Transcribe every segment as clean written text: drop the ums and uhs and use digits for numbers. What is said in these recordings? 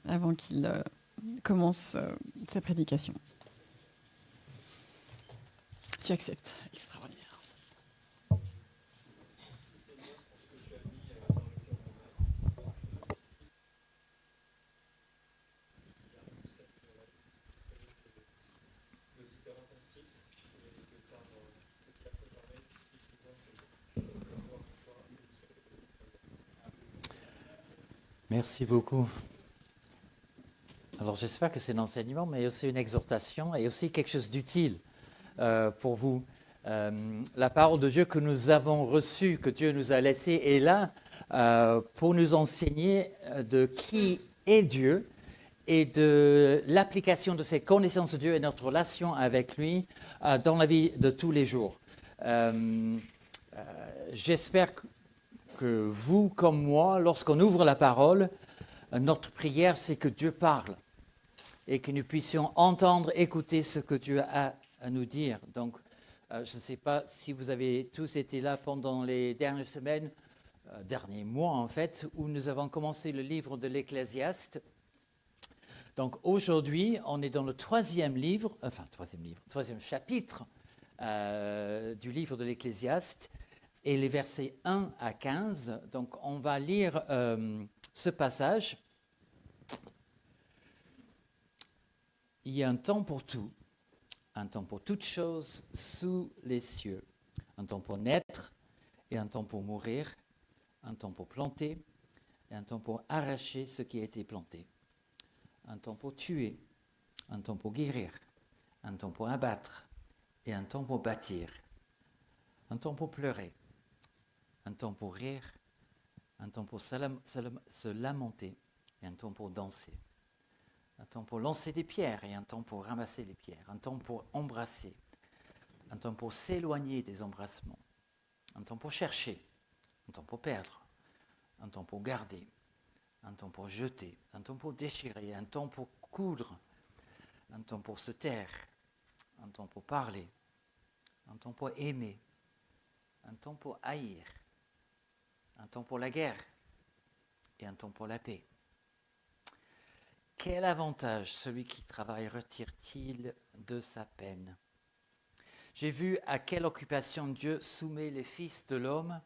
avant qu'il commence sa prédication. Tu acceptes, il fera revenir. Merci beaucoup. Alors j'espère que c'est un enseignement, mais aussi une exhortation et aussi quelque chose d'utile pour vous. La parole de Dieu que nous avons reçue, que Dieu nous a laissée, est là pour nous enseigner de qui est Dieu et de l'application de ces connaissances de Dieu et notre relation avec lui dans la vie de tous les jours. J'espère que vous, comme moi, lorsqu'on ouvre la parole, notre prière, c'est que Dieu parle et que nous puissions entendre, écouter ce que Dieu a à nous dire. Donc, je ne sais pas si vous avez tous été là pendant les dernières semaines, derniers mois en fait, où nous avons commencé le livre de l'Ecclésiaste. Donc aujourd'hui, on est dans le troisième chapitre du livre de l'Ecclésiaste et les versets 1 à 15. Donc on va lire ce passage. Il y a un temps pour tout, un temps pour toutes choses sous les cieux, un temps pour naître et un temps pour mourir, un temps pour planter et un temps pour arracher ce qui a été planté, un temps pour tuer, un temps pour guérir, un temps pour abattre et un temps pour bâtir, un temps pour pleurer, un temps pour rire, un temps pour se lamenter et un temps pour danser, un temps pour lancer des pierres et un temps pour ramasser les pierres, un temps pour embrasser, un temps pour s'éloigner des embrassements, un temps pour chercher, un temps pour perdre, un temps pour garder, un temps pour jeter, un temps pour déchirer, un temps pour coudre, un temps pour se taire, un temps pour parler, un temps pour aimer, un temps pour haïr, un temps pour la guerre et un temps pour la paix. Quel avantage celui qui travaille retire-t-il de sa peine? J'ai vu à quelle occupation Dieu soumet les fils de l'homme.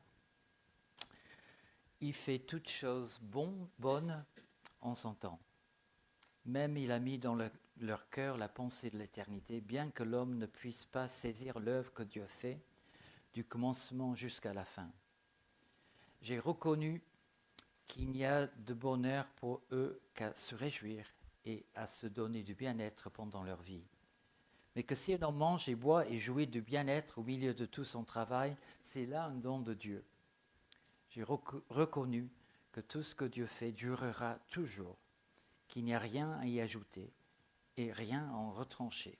Il fait toutes choses bonnes en son temps. Même il a mis dans leur cœur la pensée de l'éternité, bien que l'homme ne puisse pas saisir l'œuvre que Dieu fait, du commencement jusqu'à la fin. J'ai reconnu qu'il n'y a de bonheur pour eux qu'à se réjouir et à se donner du bien-être pendant leur vie. Mais que si un homme mange et boit et jouit du bien-être au milieu de tout son travail, c'est là un don de Dieu. J'ai reconnu que tout ce que Dieu fait durera toujours, qu'il n'y a rien à y ajouter et rien à en retrancher,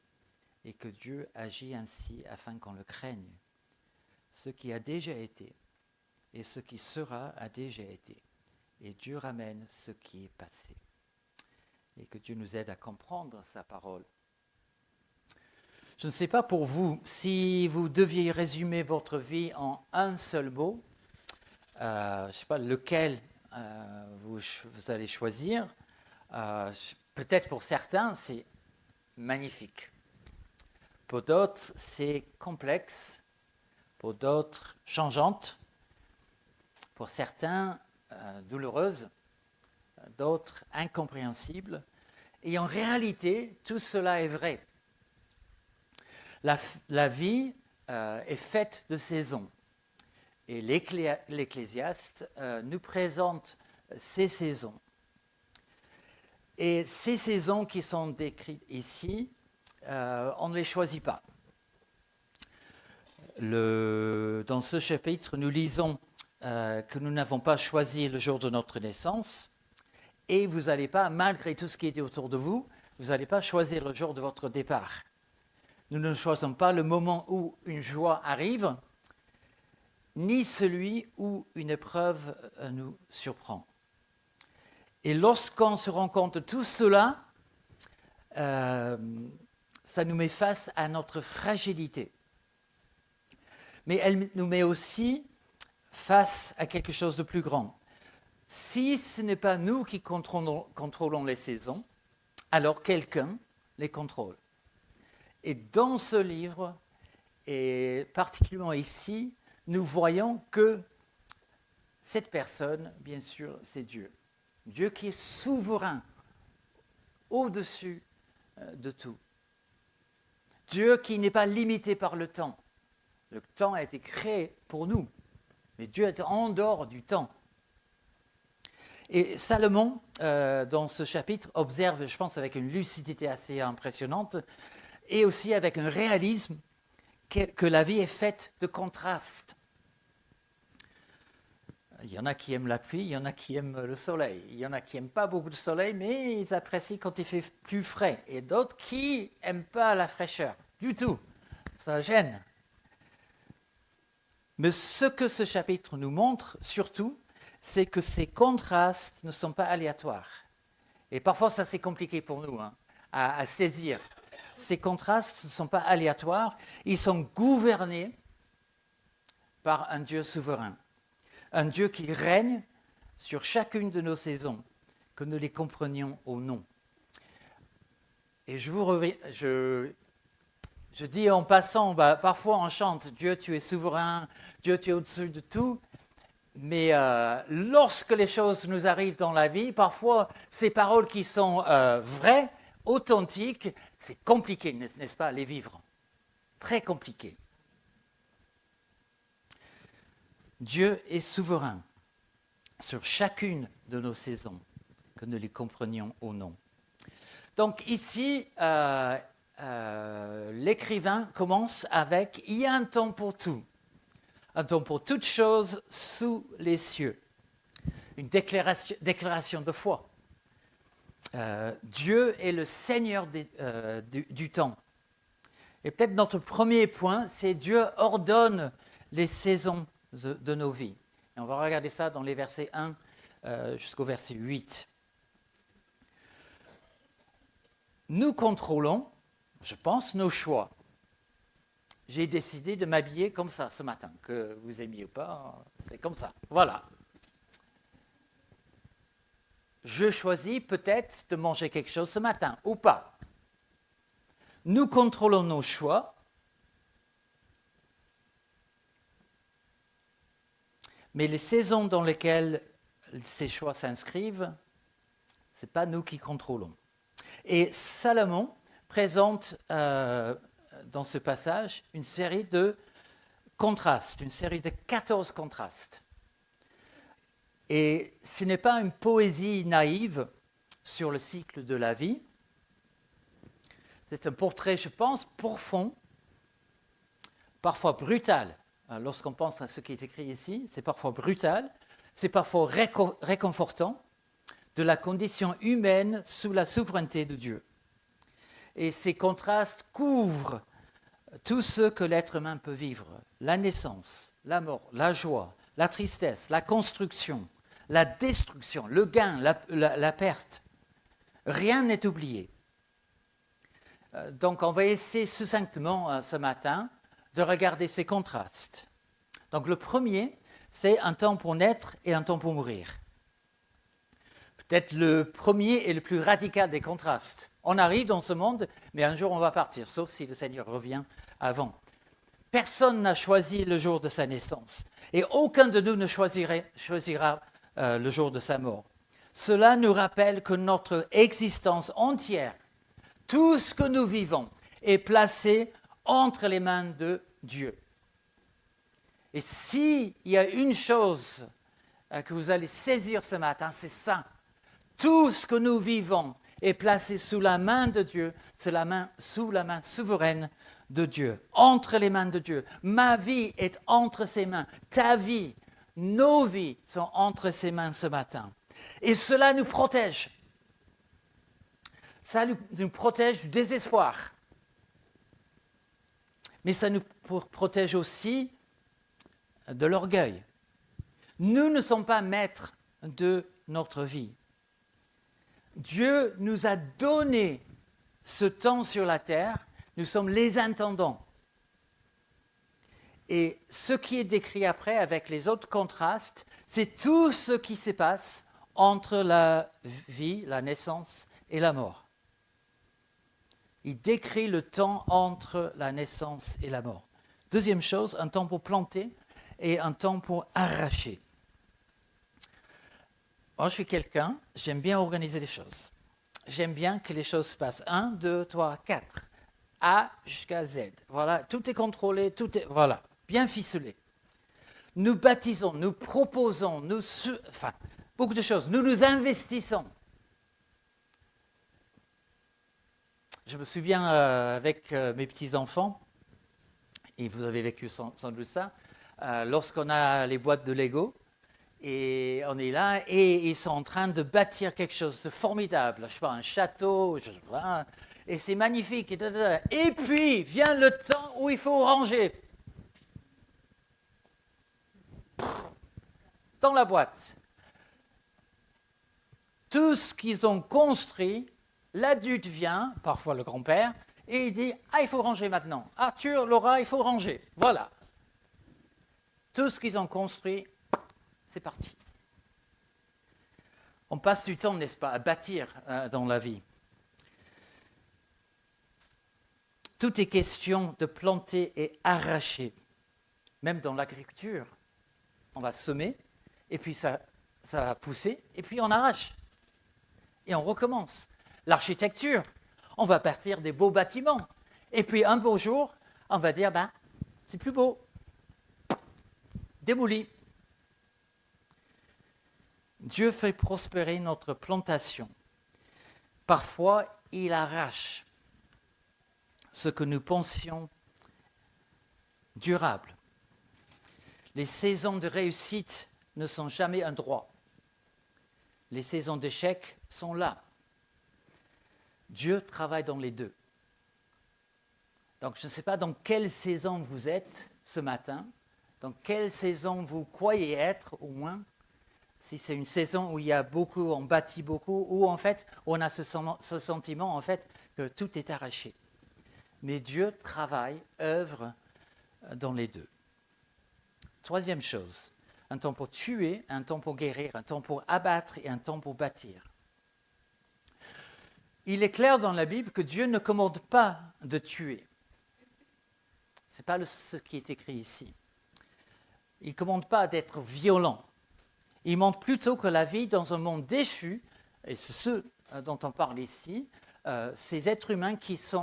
et que Dieu agit ainsi afin qu'on le craigne. Ce qui a déjà été et ce qui sera a déjà été, et Dieu ramène ce qui est passé. Et que Dieu nous aide à comprendre sa parole. Je ne sais pas pour vous, si vous deviez résumer votre vie en un seul mot, je ne sais pas lequel vous allez choisir. Peut-être pour certains, c'est magnifique. Pour d'autres, c'est complexe. Pour d'autres, changeante. Pour certains, douloureuse. D'autres, incompréhensible. Et en réalité, tout cela est vrai. La vie est faite de saisons. Et l'Ecclésiaste nous présente ces saisons. Et ces saisons qui sont décrites ici, on ne les choisit pas. Dans ce chapitre, nous lisons que nous n'avons pas choisi le jour de notre naissance. Et vous n'allez pas, malgré tout ce qui était autour de vous, vous n'allez pas choisir le jour de votre départ. Nous ne choisissons pas le moment où une joie arrive, ni celui où une épreuve nous surprend. Et lorsqu'on se rend compte de tout cela, ça nous met face à notre fragilité. Mais elle nous met aussi face à quelque chose de plus grand. Si ce n'est pas nous qui contrôlons les saisons, alors quelqu'un les contrôle. Et dans ce livre, et particulièrement ici, nous voyons que cette personne, bien sûr, c'est Dieu. Dieu qui est souverain, au-dessus de tout. Dieu qui n'est pas limité par le temps. Le temps a été créé pour nous, mais Dieu est en dehors du temps. Et Salomon, dans ce chapitre, observe, je pense, avec une lucidité assez impressionnante, et aussi avec un réalisme que la vie est faite de contrastes. Il y en a qui aiment la pluie, il y en a qui aiment le soleil. Il y en a qui n'aiment pas beaucoup le soleil, mais ils apprécient quand il fait plus frais. Et d'autres qui n'aiment pas la fraîcheur du tout. Ça gêne. Mais ce que ce chapitre nous montre, surtout, c'est que ces contrastes ne sont pas aléatoires. Et parfois, ça c'est compliqué pour nous à saisir. Ces contrastes ne sont pas aléatoires, ils sont gouvernés par un Dieu souverain. Un Dieu qui règne sur chacune de nos saisons, que nous les comprenions ou non. Et je dis en passant, parfois on chante « Dieu, tu es souverain, Dieu, tu es au-dessus de tout », mais lorsque les choses nous arrivent dans la vie, parfois ces paroles qui sont vraies, authentiques, c'est compliqué, n'est-ce pas, les vivre. Très compliqué. Dieu est souverain sur chacune de nos saisons, que nous les comprenions ou non. Donc ici, l'écrivain commence avec « Il y a un temps pour tout, un temps pour toutes choses sous les cieux ». Une déclaration de foi. Dieu est le Seigneur du temps. Et peut-être notre premier point, c'est Dieu ordonne les saisons de nos vies. Et on va regarder ça dans les versets 1 jusqu'au verset 8. Nous contrôlons, je pense, nos choix. J'ai décidé de m'habiller comme ça ce matin. Que vous aimiez ou pas, c'est comme ça. Voilà. Je choisis peut-être de manger quelque chose ce matin ou pas. Nous contrôlons nos choix. Mais les saisons dans lesquelles ces choix s'inscrivent, ce n'est pas nous qui contrôlons. Et Salomon présente dans ce passage une série de contrastes, une série de 14 contrastes. Et ce n'est pas une poésie naïve sur le cycle de la vie. C'est un portrait, je pense, profond, parfois brutal. Lorsqu'on pense à ce qui est écrit ici, c'est parfois brutal, c'est parfois réconfortant de la condition humaine sous la souveraineté de Dieu. Et ces contrastes couvrent tout ce que l'être humain peut vivre. La naissance, la mort, la joie, la tristesse, la construction, la destruction, le gain, la perte. Rien n'est oublié. Donc on va essayer succinctement ce matin de regarder ces contrastes. Donc le premier, c'est un temps pour naître et un temps pour mourir. Peut-être le premier et le plus radical des contrastes. On arrive dans ce monde, mais un jour on va partir, sauf si le Seigneur revient avant. Personne n'a choisi le jour de sa naissance, et aucun de nous ne choisira le jour de sa mort. Cela nous rappelle que notre existence entière, tout ce que nous vivons, est placé entre les mains de Dieu. Et s'il y a une chose que vous allez saisir ce matin, c'est ça. Tout ce que nous vivons est placé sous la main de Dieu, sous la main souveraine de Dieu, entre les mains de Dieu. Ma vie est entre ses mains. Ta vie, nos vies sont entre ses mains ce matin. Et cela nous protège. Ça nous protège du désespoir. Mais ça nous protège aussi de l'orgueil. Nous ne sommes pas maîtres de notre vie. Dieu nous a donné ce temps sur la terre, nous sommes les intendants. Et ce qui est décrit après, avec les autres contrastes, c'est tout ce qui se passe entre la vie, la naissance et la mort. Il décrit le temps entre la naissance et la mort. Deuxième chose, un temps pour planter et un temps pour arracher. Moi, je suis quelqu'un, j'aime bien organiser les choses. J'aime bien que les choses se passent 1, 2, 3, 4, A jusqu'à Z. Voilà, tout est contrôlé, tout est, voilà, bien ficelé. Nous baptisons, nous proposons, beaucoup de choses. Nous nous investissons. Je me souviens avec mes petits-enfants, et vous avez vécu sans doute ça, lorsqu'on a les boîtes de Lego, et on est là, et ils sont en train de bâtir quelque chose de formidable, je ne sais pas, un château, je sais pas, et c'est magnifique. Et puis vient le temps où il faut ranger. Dans la boîte. Tout ce qu'ils ont construit, l'adulte vient, parfois le grand-père, et il dit « Ah, il faut ranger maintenant. Arthur, Laura, il faut ranger. » Voilà. Tout ce qu'ils ont construit, c'est parti. On passe du temps, n'est-ce pas, à bâtir dans la vie. Tout est question de planter et arracher. Même dans l'agriculture, on va semer, et puis ça va pousser, et puis on arrache. Et on recommence. L'architecture, on va bâtir des beaux bâtiments. Et puis un beau jour, on va dire, c'est plus beau. Démoli. Dieu fait prospérer notre plantation. Parfois, il arrache ce que nous pensions durable. Les saisons de réussite ne sont jamais un droit. Les saisons d'échec sont là. Dieu travaille dans les deux. Donc, je ne sais pas dans quelle saison vous êtes ce matin, dans quelle saison vous croyez être, au moins. Si c'est une saison où il y a beaucoup, on bâtit beaucoup, ou en fait, on a ce sentiment en fait que tout est arraché. Mais Dieu travaille, œuvre dans les deux. Troisième chose, un temps pour tuer, un temps pour guérir, un temps pour abattre et un temps pour bâtir. Il est clair dans la Bible que Dieu ne commande pas de tuer. Ce n'est pas ce qui est écrit ici. Il ne commande pas d'être violent. Il montre plutôt que la vie dans un monde déchu, et c'est ce dont on parle ici, ces êtres humains qui se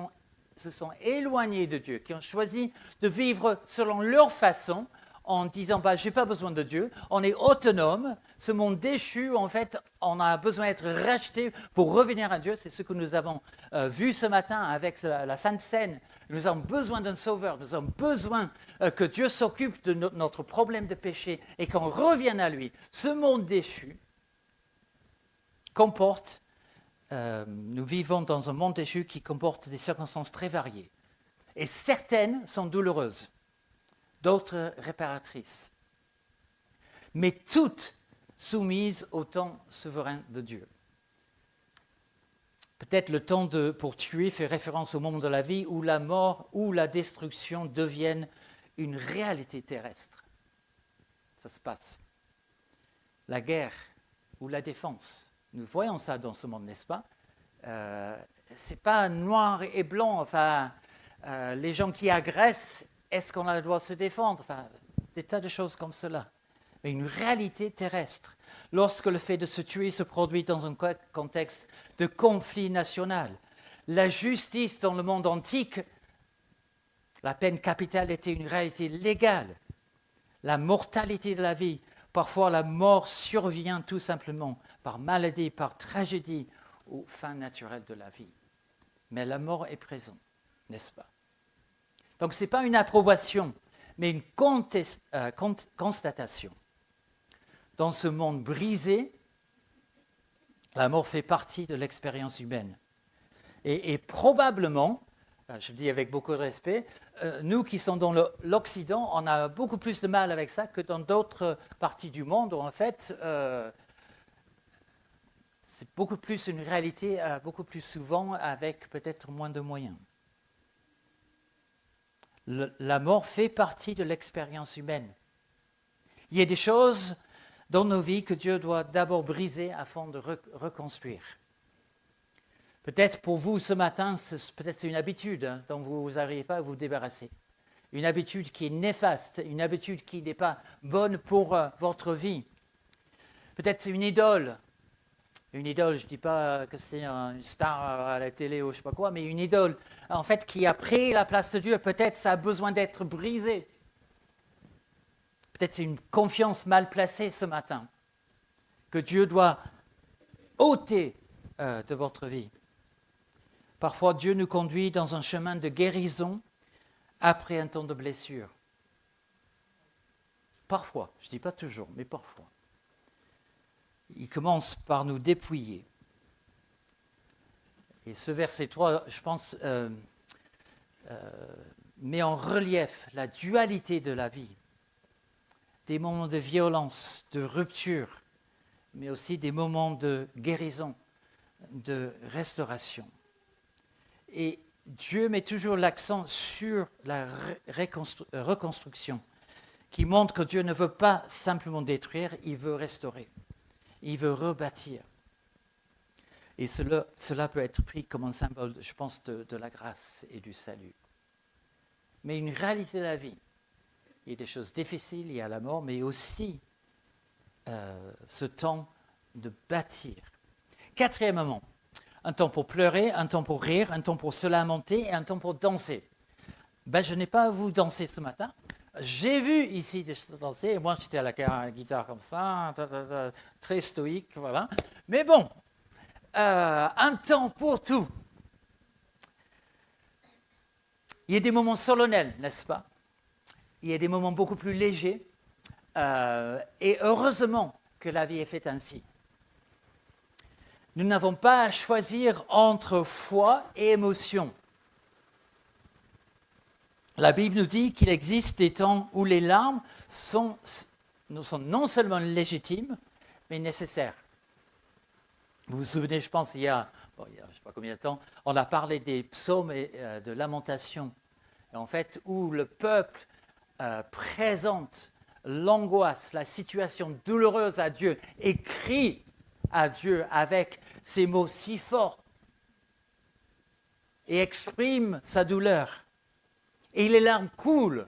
sont éloignés de Dieu, qui ont choisi de vivre selon leur façon, en disant je n'ai pas besoin de Dieu, on est autonome, ce monde déchu, en fait, on a besoin d'être racheté pour revenir à Dieu. C'est ce que nous avons vu ce matin avec la Sainte Seine. Nous avons besoin d'un sauveur, nous avons besoin que Dieu s'occupe de notre problème de péché et qu'on revienne à lui. Ce monde déchu comporte, nous vivons dans un monde déchu qui comporte des circonstances très variées. Et certaines sont douloureuses. D'autres réparatrices, mais toutes soumises au temps souverain de Dieu. Peut-être le temps pour tuer fait référence au moment de la vie où la mort ou la destruction deviennent une réalité terrestre. Ça se passe. La guerre ou la défense, nous voyons ça dans ce monde, n'est-ce pas? Ce n'est pas noir et blanc, les gens qui agressent, est-ce qu'on a le droit de se défendre? Des tas de choses comme cela. Mais une réalité terrestre. Lorsque le fait de se tuer se produit dans un contexte de conflit national, la justice dans le monde antique, la peine capitale était une réalité légale. La mortalité de la vie, parfois la mort survient tout simplement par maladie, par tragédie ou fin naturelle de la vie. Mais la mort est présente, n'est-ce pas? Donc, ce n'est pas une approbation, mais une constatation. Dans ce monde brisé, la mort fait partie de l'expérience humaine. Et probablement, je le dis avec beaucoup de respect, nous qui sommes dans l'Occident, on a beaucoup plus de mal avec ça que dans d'autres parties du monde où en fait, c'est beaucoup plus une réalité, beaucoup plus souvent avec peut-être moins de moyens. La mort fait partie de l'expérience humaine. Il y a des choses dans nos vies que Dieu doit d'abord briser afin de reconstruire. Peut-être pour vous ce matin, c'est une habitude dont vous n'arrivez pas à vous débarrasser. Une habitude qui est néfaste, une habitude qui n'est pas bonne pour votre vie. Peut-être c'est une idole. Une idole, je ne dis pas que c'est une star à la télé ou je ne sais pas quoi, mais une idole, en fait, qui a pris la place de Dieu. Peut-être ça a besoin d'être brisé. Peut-être c'est une confiance mal placée ce matin, que Dieu doit ôter de votre vie. Parfois, Dieu nous conduit dans un chemin de guérison après un temps de blessure. Parfois, je ne dis pas toujours, mais parfois. Il commence par nous dépouiller. Et ce verset 3, je pense, met en relief la dualité de la vie. Des moments de violence, de rupture, mais aussi des moments de guérison, de restauration. Et Dieu met toujours l'accent sur la reconstruction, qui montre que Dieu ne veut pas simplement détruire, il veut restaurer, il veut rebâtir. Et cela peut être pris comme un symbole, je pense, de la grâce et du salut. Mais une réalité de la vie, il y a des choses difficiles, il y a la mort, mais aussi ce temps de bâtir. Quatrièmement, un temps pour pleurer, un temps pour rire, un temps pour se lamenter et un temps pour danser. Je n'ai pas à vous danser ce matin. J'ai vu ici des choses danser, et moi j'étais à la guitare comme ça, très stoïque, voilà. Mais bon, un temps pour tout. Il y a des moments solennels, n'est-ce pas? Il y a des moments beaucoup plus légers, et heureusement que la vie est faite ainsi. Nous n'avons pas à choisir entre foi et émotion. La Bible nous dit qu'il existe des temps où les larmes sont non seulement légitimes, mais nécessaires. Vous vous souvenez, je pense, il y a je ne sais pas combien de temps, on a parlé des psaumes et de lamentation. Et en fait, où le peuple présente l'angoisse, la situation douloureuse à Dieu et crie à Dieu avec ces mots si forts et exprime sa douleur. Et les larmes coulent.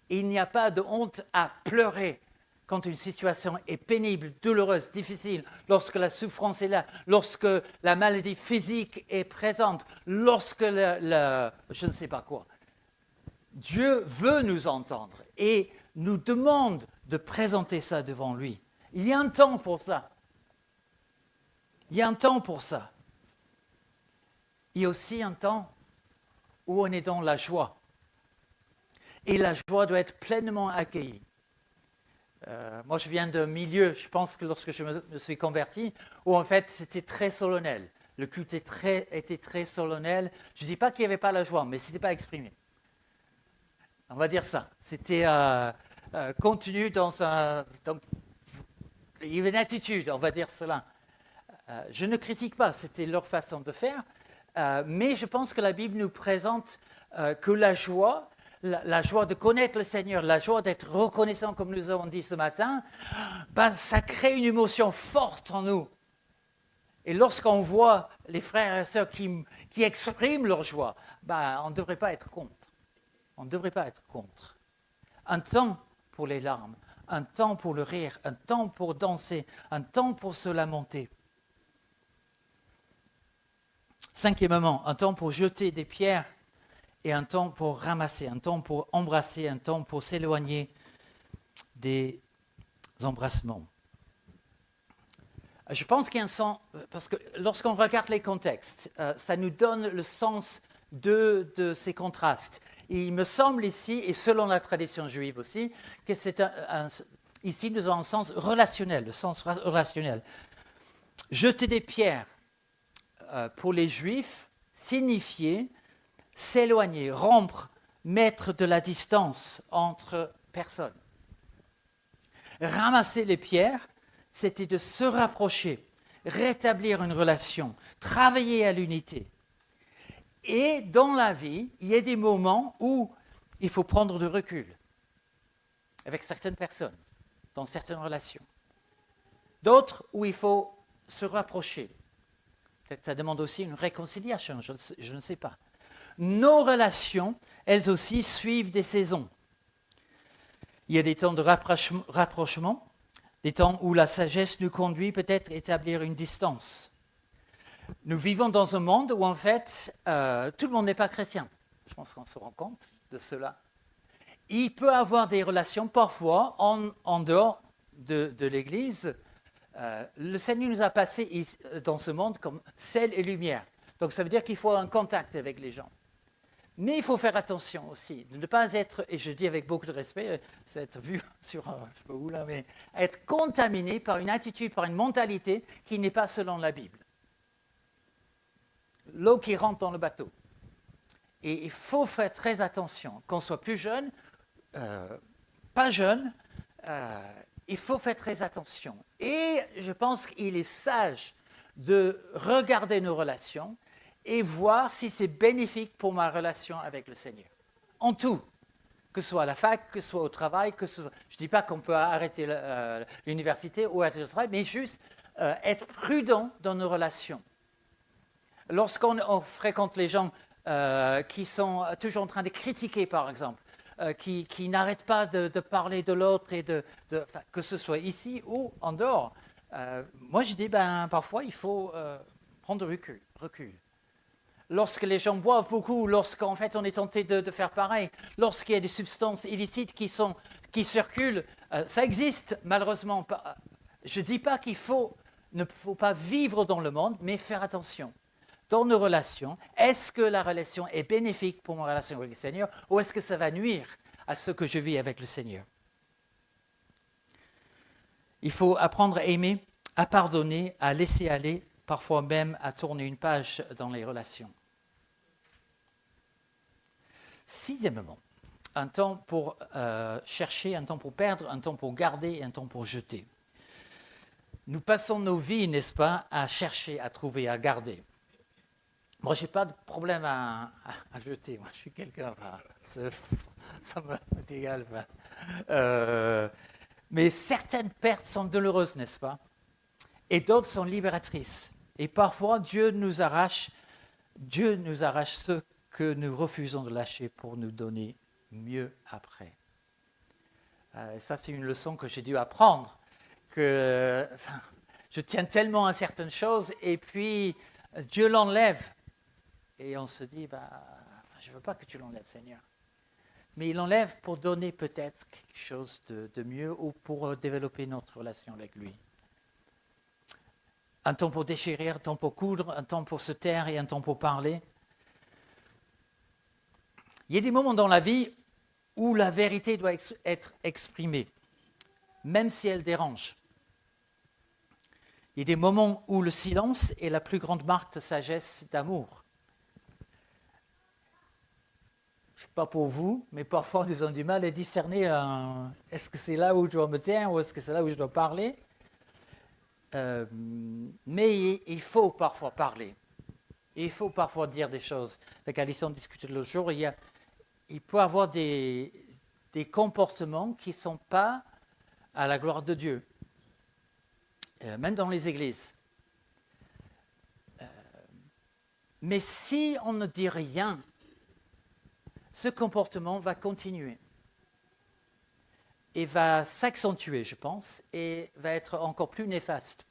Et il n'y a pas de honte à pleurer quand une situation est pénible, douloureuse, difficile, lorsque la souffrance est là, lorsque la maladie physique est présente, lorsque je ne sais pas quoi. Dieu veut nous entendre et nous demande de présenter ça devant lui. Il y a un temps pour ça. Il y a un temps pour ça. Il y a aussi un temps où on est dans la joie. Et la joie doit être pleinement accueillie. Moi, je viens d'un milieu, je pense que lorsque je me suis converti, où en fait c'était très solennel. Le culte était très solennel. Je ne dis pas qu'il n'y avait pas la joie, mais ce n'était pas exprimé. On va dire ça. C'était contenu il y avait une attitude, on va dire cela. Je ne critique pas, c'était leur façon de faire, mais je pense que la Bible nous présente que la joie de connaître le Seigneur, la joie d'être reconnaissant, comme nous avons dit ce matin, ça crée une émotion forte en nous. Et lorsqu'on voit les frères et sœurs qui expriment leur joie, on ne devrait pas être contre. On ne devrait pas être contre. Un temps pour les larmes, un temps pour le rire, un temps pour danser, un temps pour se lamenter. Cinquièmement, un temps pour jeter des pierres et un temps pour ramasser, un temps pour embrasser, un temps pour s'éloigner des embrassements. Je pense qu'il y a un sens, parce que lorsqu'on regarde les contextes, ça nous donne le sens de ces contrastes. Et il me semble ici, et selon la tradition juive aussi, que c'est ici nous avons un sens relationnel, le sens relationnel. Jeter des pierres pour les Juifs signifiait s'éloigner, rompre, mettre de la distance entre personnes. Ramasser les pierres, c'était de se rapprocher, rétablir une relation, travailler à l'unité. Et dans la vie, il y a des moments où il faut prendre du recul avec certaines personnes, dans certaines relations. D'autres où il faut se rapprocher. Peut-être que ça demande aussi une réconciliation, je ne sais pas. Nos relations, elles aussi, suivent des saisons. Il y a des temps de rapprochement, des temps où la sagesse nous conduit peut-être à établir une distance. Nous vivons dans un monde où, en fait, tout le monde n'est pas chrétien. Je pense qu'on se rend compte de cela. Il peut y avoir des relations, parfois, en dehors de l'Église. Le Seigneur nous a passés dans ce monde comme sel et lumière. Donc, ça veut dire qu'il faut un contact avec les gens. Mais il faut faire attention aussi, de ne pas être, et je dis avec beaucoup de respect, c'est être vu sur, je ne sais pas où là, mais être contaminé par une attitude, par une mentalité qui n'est pas selon la Bible. L'eau qui rentre dans le bateau. Et il faut faire très attention, qu'on soit plus jeune, pas jeune, il faut faire très attention. Et je pense qu'il est sage de regarder nos relations et voir si c'est bénéfique pour ma relation avec le Seigneur. En tout, que ce soit à la fac, que ce soit au travail, je ne dis pas qu'on peut arrêter l'université ou arrêter le travail, mais juste être prudent dans nos relations. Lorsqu'on fréquente les gens qui sont toujours en train de critiquer, par exemple, qui n'arrêtent pas de parler de l'autre, et que ce soit ici ou en dehors, moi je dis, parfois il faut prendre recul. Lorsque les gens boivent beaucoup, lorsqu'en fait on est tenté de faire pareil, lorsqu'il y a des substances illicites qui circulent, ça existe malheureusement. Je ne dis pas ne faut pas vivre dans le monde, mais faire attention. Dans nos relations, est-ce que la relation est bénéfique pour ma relation avec le Seigneur ou est-ce que ça va nuire à ce que je vis avec le Seigneur? Il faut apprendre à aimer, à pardonner, à laisser aller, parfois même à tourner une page dans les relations. Sixièmement, un temps pour chercher, un temps pour perdre, un temps pour garder et un temps pour jeter. Nous passons nos vies, n'est-ce pas, à chercher, à trouver, à garder. Moi, je n'ai pas de problème à jeter. Moi, je suis quelqu'un, ça m'est égal. Mais certaines pertes sont douloureuses, n'est-ce pas? Et d'autres sont libératrices. Et parfois, Dieu nous arrache ce que nous refusons de lâcher pour nous donner mieux après. Ça, c'est une leçon que j'ai dû apprendre. Je tiens tellement à certaines choses et puis Dieu l'enlève. Et on se dit, je ne veux pas que tu l'enlèves, Seigneur. Mais il l'enlève pour donner peut-être quelque chose de mieux ou pour développer notre relation avec lui. Un temps pour déchirer, un temps pour coudre, un temps pour se taire et un temps pour parler. Il y a des moments dans la vie où la vérité doit être exprimée, même si elle dérange. Il y a des moments où le silence est la plus grande marque de sagesse, d'amour. Je ne sais pas pour vous, mais parfois nous avons du mal à discerner est-ce que c'est là où je dois me taire ou est-ce que c'est là où je dois parler. Mais il faut parfois parler. Il faut parfois dire des choses. Avec Alison, on discutait l'autre jour, il peut y avoir des comportements qui ne sont pas à la gloire de Dieu, même dans les églises. Mais si on ne dit rien, ce comportement va continuer et va s'accentuer, je pense, et va être encore plus néfaste.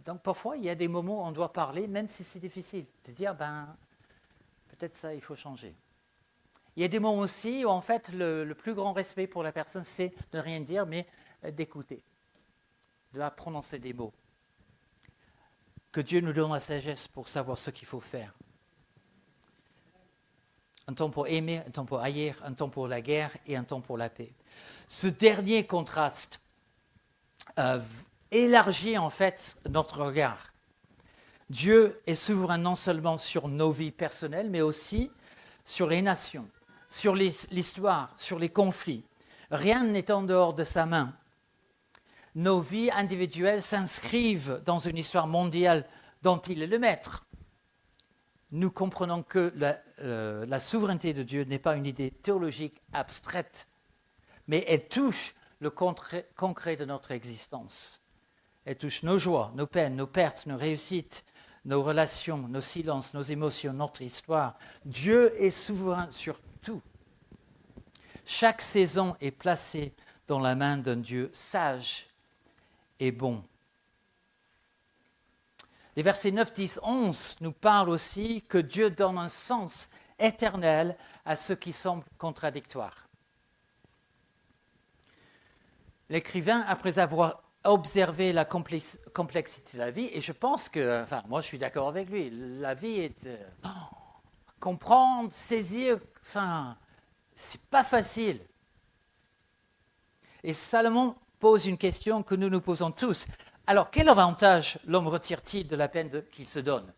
Donc parfois, il y a des moments où on doit parler, même si c'est difficile, de dire, peut-être ça, il faut changer. Il y a des moments aussi où, en fait, le plus grand respect pour la personne, c'est de ne rien dire, mais d'écouter, de la prononcer des mots. Que Dieu nous donne la sagesse pour savoir ce qu'il faut faire. Un temps pour aimer, un temps pour haïr, un temps pour la guerre et un temps pour la paix. Ce dernier contraste élargit en fait notre regard. Dieu est souverain non seulement sur nos vies personnelles, mais aussi sur les nations, sur l'histoire, sur les conflits. Rien n'est en dehors de sa main. Nos vies individuelles s'inscrivent dans une histoire mondiale dont il est le maître. nous comprenons que la souveraineté de Dieu n'est pas une idée théologique abstraite, mais elle touche le concret de notre existence. Elle touche nos joies, nos peines, nos pertes, nos réussites, nos relations, nos silences, nos émotions, notre histoire. Dieu est souverain sur tout. Chaque saison est placée dans la main d'un Dieu sage et bon. Les versets 9, 10, 11 nous parlent aussi que Dieu donne un sens éternel à ce qui semble contradictoire. L'écrivain, après avoir observé la complexité de la vie, et je pense que, moi je suis d'accord avec lui, la vie est comprendre, saisir, c'est pas facile. Et Salomon pose une question que nous nous posons tous. Alors, quel avantage l'homme retire-t-il de la peine qu'il se donne?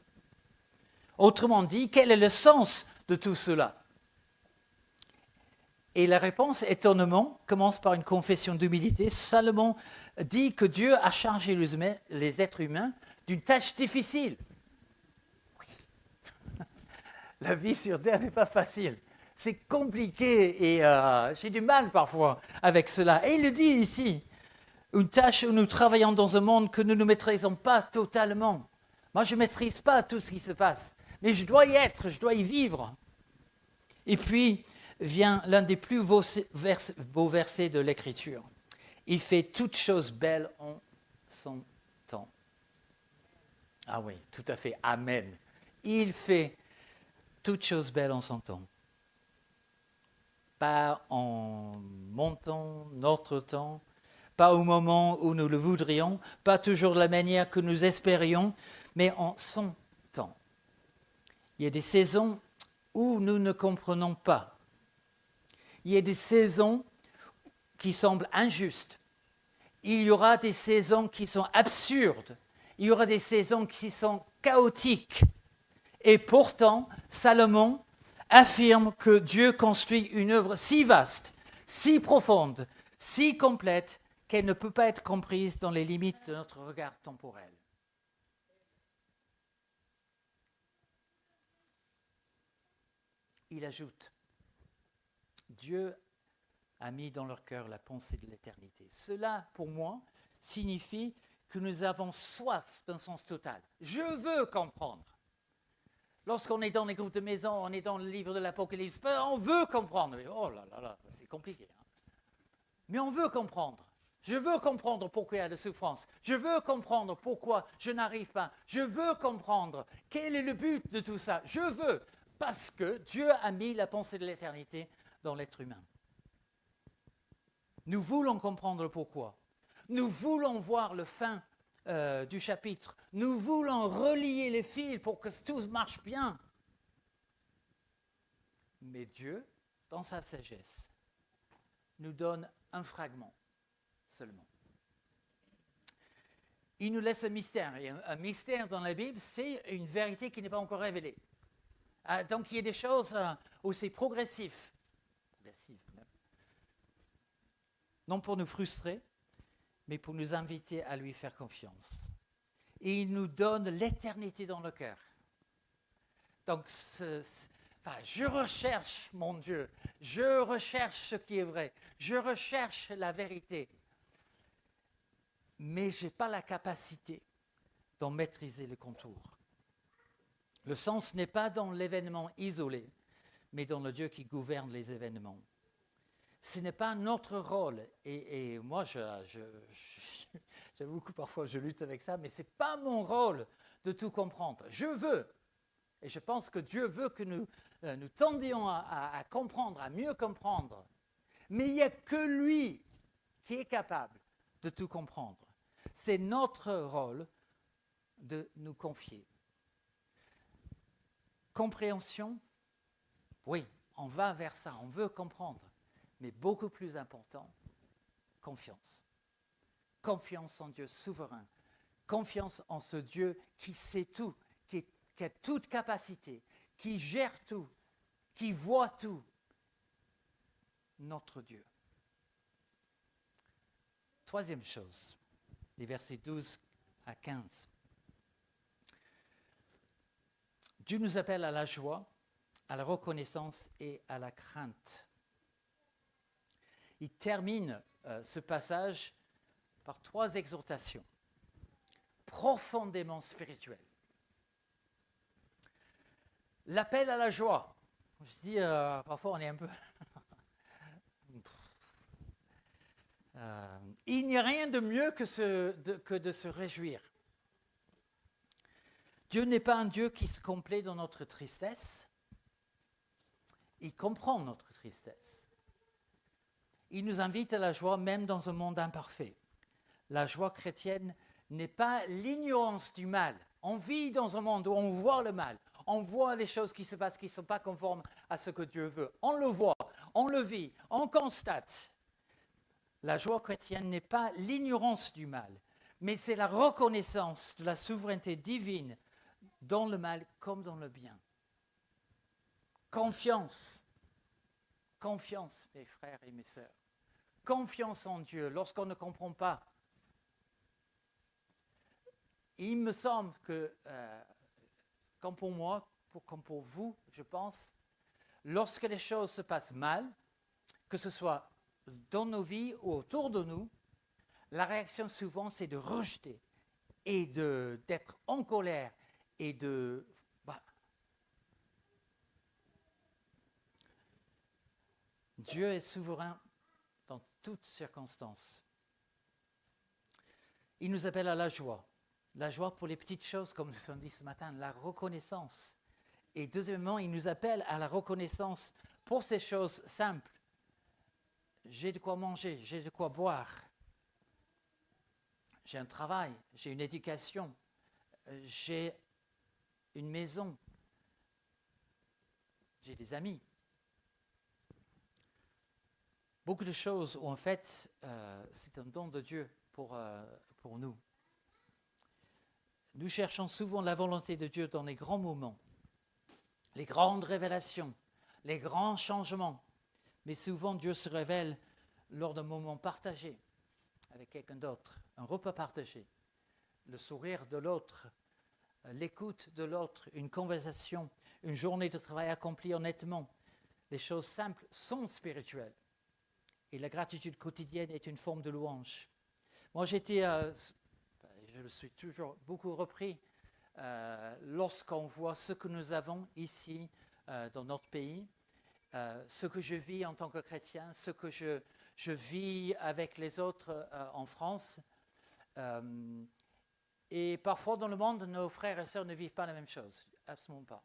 Autrement dit, quel est le sens de tout cela? Et la réponse, étonnement, commence par une confession d'humilité. Salomon dit que Dieu a chargé les êtres humains d'une tâche difficile. Oui. La vie sur Terre n'est pas facile. C'est compliqué et j'ai du mal parfois avec cela. Et il le dit ici, une tâche où nous travaillons dans un monde que nous ne maîtrisons pas totalement. Moi, je ne maîtrise pas tout ce qui se passe, mais je dois y être, je dois y vivre. Et puis vient l'un des plus beaux versets de l'Écriture. Il fait toutes choses belles en son temps. Ah oui, tout à fait, amen. Il fait toutes choses belles en son temps. Pas en montant notre temps, pas au moment où nous le voudrions, pas toujours de la manière que nous espérions, mais en son temps. Il y a des saisons où nous ne comprenons pas. Il y a des saisons qui semblent injustes. Il y aura des saisons qui sont absurdes. Il y aura des saisons qui sont chaotiques. Et pourtant, Salomon affirme que Dieu construit une œuvre si vaste, si profonde, si complète, qu'elle ne peut pas être comprise dans les limites de notre regard temporel. Il ajoute, Dieu a mis dans leur cœur la pensée de l'éternité. Cela, pour moi, signifie que nous avons soif d'un sens total. Je veux comprendre. Lorsqu'on est dans les groupes de maison, on est dans le livre de l'Apocalypse, on veut comprendre. Oh là là là, c'est compliqué. Hein? Mais on veut comprendre. Je veux comprendre pourquoi il y a de souffrance. Je veux comprendre pourquoi je n'arrive pas. Je veux comprendre quel est le but de tout ça. Je veux, parce que Dieu a mis la pensée de l'éternité dans l'être humain. Nous voulons comprendre pourquoi. Nous voulons voir le fin du chapitre. Nous voulons relier les fils pour que tout marche bien. Mais Dieu, dans sa sagesse, nous donne un fragment seulement. Il nous laisse un mystère. Et un mystère dans la Bible, c'est une vérité qui n'est pas encore révélée. Donc il y a des choses aussi progressives même. Non pour nous frustrer, mais pour nous inviter à lui faire confiance. Et il nous donne l'éternité dans le cœur. Donc, je recherche mon Dieu, je recherche ce qui est vrai, je recherche la vérité, mais je n'ai pas la capacité d'en maîtriser les contours. Le sens n'est pas dans l'événement isolé, mais dans le Dieu qui gouverne les événements. Ce n'est pas notre rôle, et moi, j'avoue que parfois je lutte avec ça, mais ce n'est pas mon rôle de tout comprendre. Je veux, et je pense que Dieu veut que nous tendions à comprendre, à mieux comprendre, mais il n'y a que lui qui est capable de tout comprendre. C'est notre rôle de nous confier. Compréhension, oui, on va vers ça, on veut comprendre. Mais beaucoup plus important, confiance. Confiance en Dieu souverain. Confiance en ce Dieu qui sait tout, qui a toute capacité, qui gère tout, qui voit tout. Notre Dieu. Troisième chose, les versets 12 à 15. Dieu nous appelle à la joie, à la reconnaissance et à la crainte. Il termine ce passage par 3 exhortations profondément spirituelles. L'appel à la joie. Je dis, parfois on est un peu... il n'y a rien de mieux que de se réjouir. Dieu n'est pas un Dieu qui se complaît dans notre tristesse. Il comprend notre tristesse. Il nous invite à la joie même dans un monde imparfait. La joie chrétienne n'est pas l'ignorance du mal. On vit dans un monde où on voit le mal. On voit les choses qui se passent qui ne sont pas conformes à ce que Dieu veut. On le voit, on le vit, on constate. La joie chrétienne n'est pas l'ignorance du mal, mais c'est la reconnaissance de la souveraineté divine dans le mal comme dans le bien. Confiance, mes frères et mes sœurs. Confiance en Dieu lorsqu'on ne comprend pas. Il me semble que, comme pour moi, comme pour vous, je pense, lorsque les choses se passent mal, que ce soit dans nos vies ou autour de nous, la réaction souvent c'est de rejeter et d'être en colère et de... Voilà. Dieu est souverain dans toutes circonstances. Il nous appelle à la joie. La joie pour les petites choses, comme nous avons dit ce matin, la reconnaissance. Et deuxièmement, il nous appelle à la reconnaissance pour ces choses simples. J'ai de quoi manger, j'ai de quoi boire. J'ai un travail, j'ai une éducation, j'ai une maison, j'ai des amis. Beaucoup de choses où en fait, c'est un don de Dieu pour nous. Nous cherchons souvent la volonté de Dieu dans les grands moments, les grandes révélations, les grands changements. Mais souvent, Dieu se révèle lors d'un moment partagé avec quelqu'un d'autre, un repas partagé, le sourire de l'autre, l'écoute de l'autre, une conversation, une journée de travail accomplie honnêtement. Les choses simples sont spirituelles. Et la gratitude quotidienne est une forme de louange. Moi, je le suis toujours beaucoup repris lorsqu'on voit ce que nous avons ici dans notre pays, ce que je vis en tant que chrétien, ce que je vis avec les autres en France. Et parfois dans le monde, nos frères et sœurs ne vivent pas la même chose, absolument pas.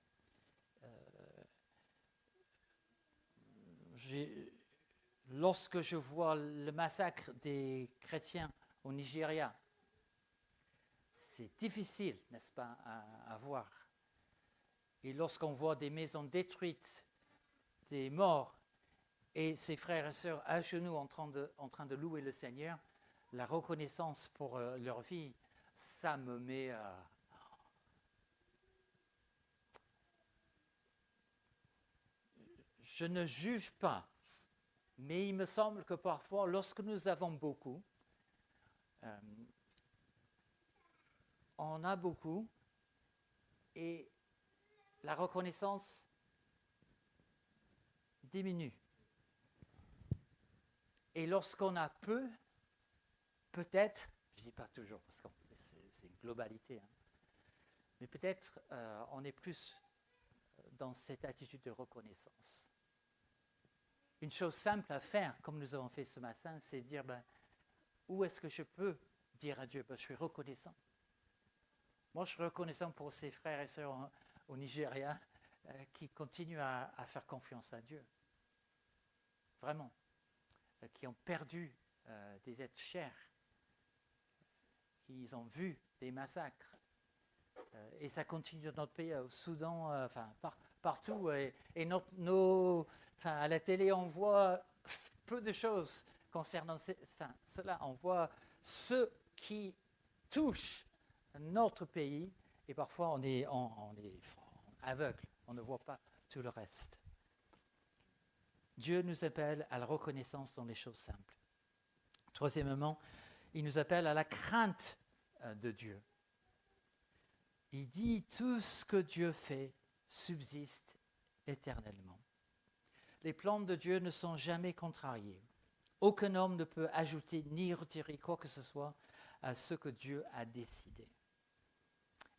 Lorsque je vois le massacre des chrétiens au Nigeria, c'est difficile, n'est-ce pas, à voir. Et lorsqu'on voit des maisons détruites, des morts, et ses frères et sœurs à genoux en train de louer le Seigneur, la reconnaissance pour leur vie, ça me met... Je ne juge pas, mais il me semble que parfois, lorsque nous avons beaucoup, on a beaucoup, et la reconnaissance diminue. Et lorsqu'on a peu, peut-être, je ne dis pas toujours parce que c'est une globalité, hein, mais peut-être on est plus dans cette attitude de reconnaissance. Une chose simple à faire, comme nous avons fait ce matin, c'est dire, où est-ce que je peux dire à Dieu, je suis reconnaissant. Moi, je suis reconnaissant pour ces frères et sœurs au Nigeria qui continuent à faire confiance à Dieu. Vraiment. Qui ont perdu des êtres chers, qui ont vu des massacres. Et ça continue dans notre pays, au Soudan, partout. Et à la télé, on voit peu de choses concernant cela. On voit ce qui touche notre pays, et parfois on est aveugle, on ne voit pas tout le reste. Dieu nous appelle à la reconnaissance dans les choses simples. Troisièmement, il nous appelle à la crainte de Dieu. Il dit tout ce que Dieu fait subsiste éternellement. Les plans de Dieu ne sont jamais contrariés. Aucun homme ne peut ajouter ni retirer quoi que ce soit à ce que Dieu a décidé.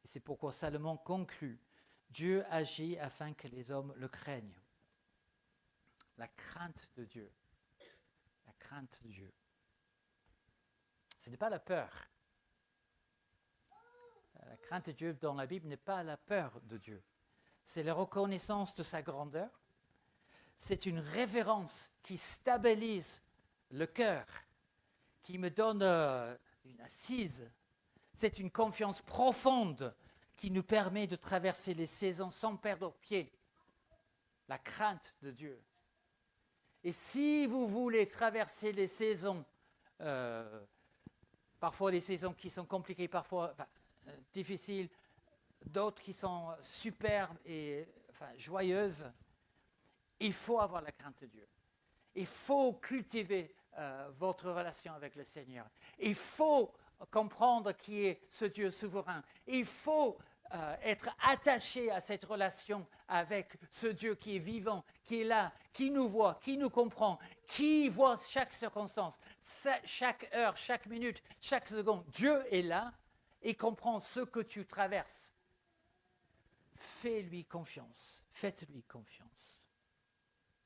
Et c'est pourquoi Salomon conclut, Dieu agit afin que les hommes le craignent. La crainte de Dieu. La crainte de Dieu. Ce n'est pas la peur. La crainte de Dieu dans la Bible n'est pas la peur de Dieu. C'est la reconnaissance de sa grandeur. C'est une révérence qui stabilise le cœur, qui me donne une assise. C'est une confiance profonde qui nous permet de traverser les saisons sans perdre pied. La crainte de Dieu. Et si vous voulez traverser les saisons, parfois des saisons qui sont compliquées, parfois difficiles, d'autres qui sont superbes et joyeuses, il faut avoir la crainte de Dieu. Il faut cultiver votre relation avec le Seigneur. Il faut comprendre qui est ce Dieu souverain. Il faut être attaché à cette relation avec ce Dieu qui est vivant, qui est là, qui nous voit, qui nous comprend, qui voit chaque circonstance, chaque heure, chaque minute, chaque seconde. Dieu est là et comprend ce que tu traverses. Fais-lui confiance, faites-lui confiance.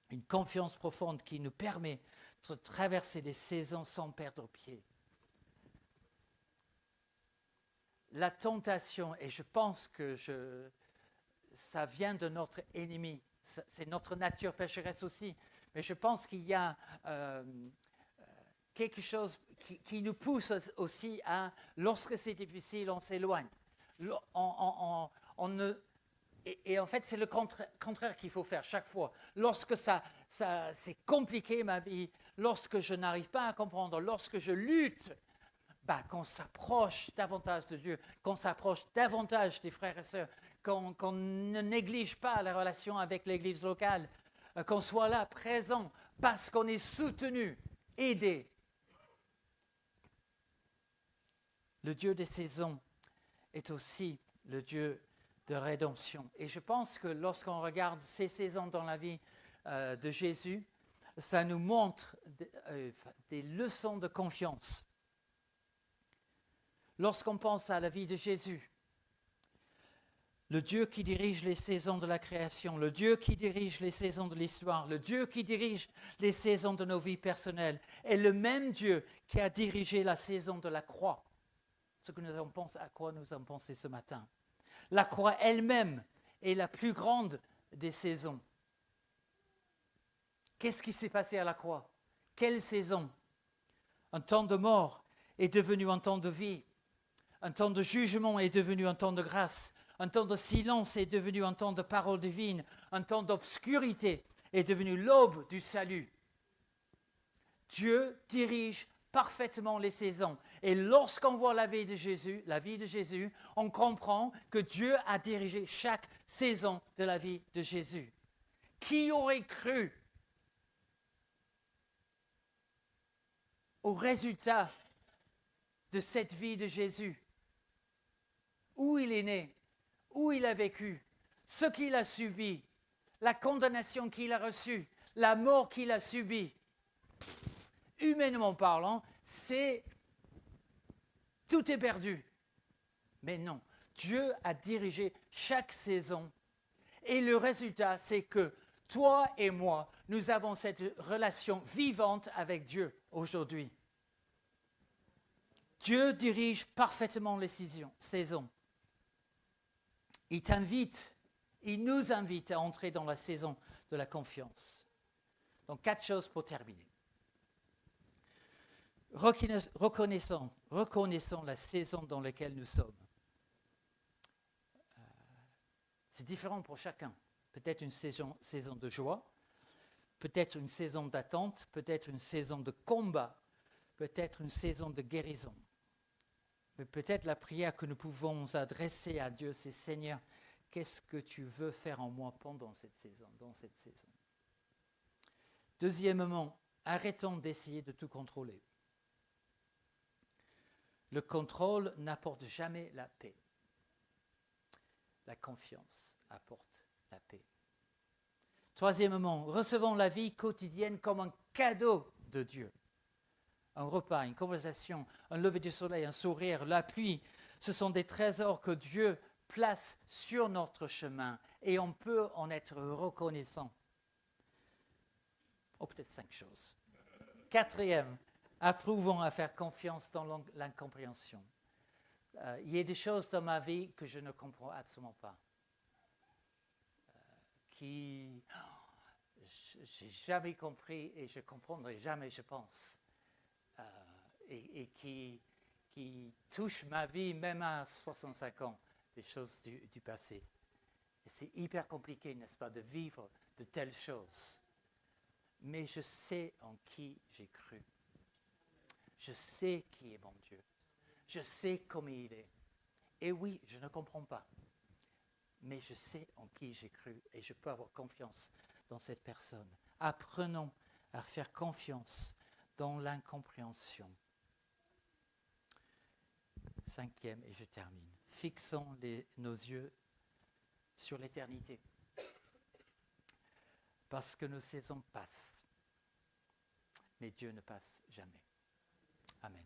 Une confiance profonde qui nous permet de traverser les saisons sans perdre pied. La tentation, et je pense que ça vient de notre ennemi, c'est notre nature pécheresse aussi, mais je pense qu'il y a quelque chose qui nous pousse aussi à, lorsque c'est difficile, on s'éloigne. Et en fait, c'est le contraire qu'il faut faire chaque fois. Lorsque c'est compliqué ma vie, lorsque je n'arrive pas à comprendre, lorsque je lutte, qu'on s'approche davantage de Dieu, qu'on s'approche davantage des frères et sœurs, qu'on ne néglige pas la relation avec l'Église locale, qu'on soit là, présent, parce qu'on est soutenu, aidé. Le Dieu des saisons est aussi le Dieu de rédemption. Et je pense que lorsqu'on regarde ces saisons dans la vie de Jésus, ça nous montre des leçons de confiance. Lorsqu'on pense à la vie de Jésus, le Dieu qui dirige les saisons de la création, le Dieu qui dirige les saisons de l'histoire, le Dieu qui dirige les saisons de nos vies personnelles, est le même Dieu qui a dirigé la saison de la croix. Ce que nous avons pensé, à quoi nous avons pensé ce matin. La croix elle-même est la plus grande des saisons. Qu'est-ce qui s'est passé à la croix? Quelle saison? Un temps de mort est devenu un temps de vie. Un temps de jugement est devenu un temps de grâce. Un temps de silence est devenu un temps de parole divine. Un temps d'obscurité est devenu l'aube du salut. Dieu dirige parfaitement les saisons. Et lorsqu'on voit la vie de Jésus, on comprend que Dieu a dirigé chaque saison de la vie de Jésus. Qui aurait cru au résultat de cette vie de Jésus? Où il est né, où il a vécu, ce qu'il a subi, la condamnation qu'il a reçue, la mort qu'il a subie. Humainement parlant, tout est perdu. Mais non, Dieu a dirigé chaque saison. Et le résultat, c'est que toi et moi, nous avons cette relation vivante avec Dieu aujourd'hui. Dieu dirige parfaitement les saisons. Il nous invite à entrer dans la saison de la confiance. Donc, 4 choses pour terminer. Reconnaissons la saison dans laquelle nous sommes. C'est différent pour chacun. Peut-être une saison de joie, peut-être une saison d'attente, peut-être une saison de combat, peut-être une saison de guérison. Mais peut-être la prière que nous pouvons adresser à Dieu, c'est « Seigneur, qu'est-ce que tu veux faire en moi pendant cette saison, dans cette saison ?» Deuxièmement, arrêtons d'essayer de tout contrôler. Le contrôle n'apporte jamais la paix. La confiance apporte la paix. Troisièmement, recevons la vie quotidienne comme un cadeau de Dieu. Un repas, une conversation, un lever du soleil, un sourire, la pluie, ce sont des trésors que Dieu place sur notre chemin et on peut en être reconnaissant. Oh, peut-être 5 choses. Quatrième, approuvons à faire confiance dans l'incompréhension. Il y a des choses dans ma vie que je ne comprends absolument pas. Je n'ai jamais compris et je ne comprendrai jamais, je pense. Et qui touchent ma vie même à 65 ans, des choses du passé. Et c'est hyper compliqué, n'est-ce pas, de vivre de telles choses. Mais je sais en qui j'ai cru. Je sais qui est mon Dieu. Je sais comment il est. Et oui, je ne comprends pas. Mais je sais en qui j'ai cru et je peux avoir confiance dans cette personne. Apprenons à faire confiance dans l'incompréhension. Cinquième, et je termine. Fixons nos yeux sur l'éternité. Parce que nos saisons passent. Mais Dieu ne passe jamais. Amen.